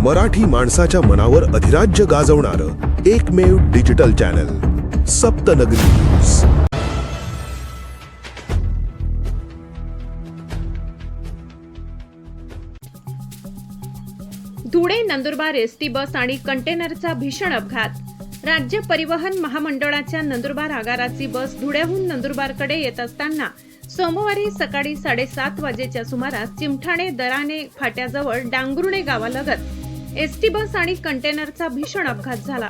मराठी माणसाच्या मनावर अधिराज्य गाजवणारं एकमेव digital channel Saptanagari news. Dhule Nandurbar ST bus आणि कंटेनरचा भीषण अपघात। राज्य परिवहन महामंडळाच्या नंदुरबार आगाराची बस धुळ्याहून नंदुरबारकडे येत असताना सोमवारी सकाळी 7:30 वाजेच्या सुमारास चिमठाणे दराणे फाट्याजवळ डांगरुणे गावालगत एसटी बस आणि कंटेनरचा भीषण अपघात झाला।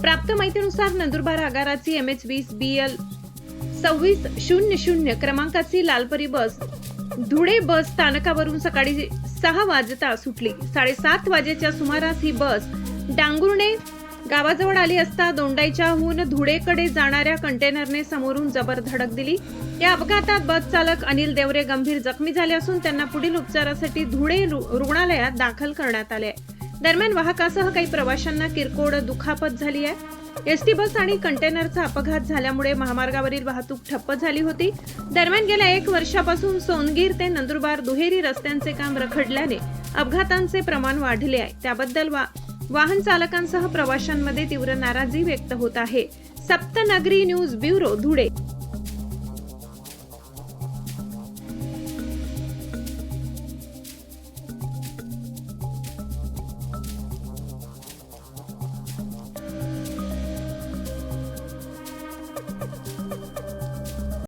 प्राप्त माहितीनुसार नंदुरबार आगाराची MH20 BL 2600 क्रमांकाची लालपरी बस धुळे बस स्थानकावरून सकाळी 6 वाजता सुटली। 7:30 वाजेच्या सुमारास ही बस डांगरुणे गावाजवळ आली असता दोंडाईच्याहून धुळेकडे जाणाऱ्या कंटेनरने समोरून जबर धडक दिली। या अपघातात बस चालक अनिल देवरे गंभीर जखमी झाले असून त्यांना पुढील उपचारासाठी धुळे रुग्णालयात दाखल करण्यात आले। दरम्यान वाहकासह काही प्रवाशांना किरकोळ दुखापत झाली आहे। एसटी बस आणि कंटेनरचा अपघात झाल्यामुळे महामार्गावरील वाहतूक ठप्प झाली होती। दरम्यान गेल्या 1 वर्षापासून सोनगीर ते नंदुरबार दुहेरी रस्त्यांचे काम रखडल्याने अपघातांचे प्रमाण वाढले आहे। त्याबद्दल वाहन चालकांसह प्रवाशांमध्ये तीव्र नाराजी व्यक्त होत आहे। सप्तनगरी न्यूज ब्युरो धुळे।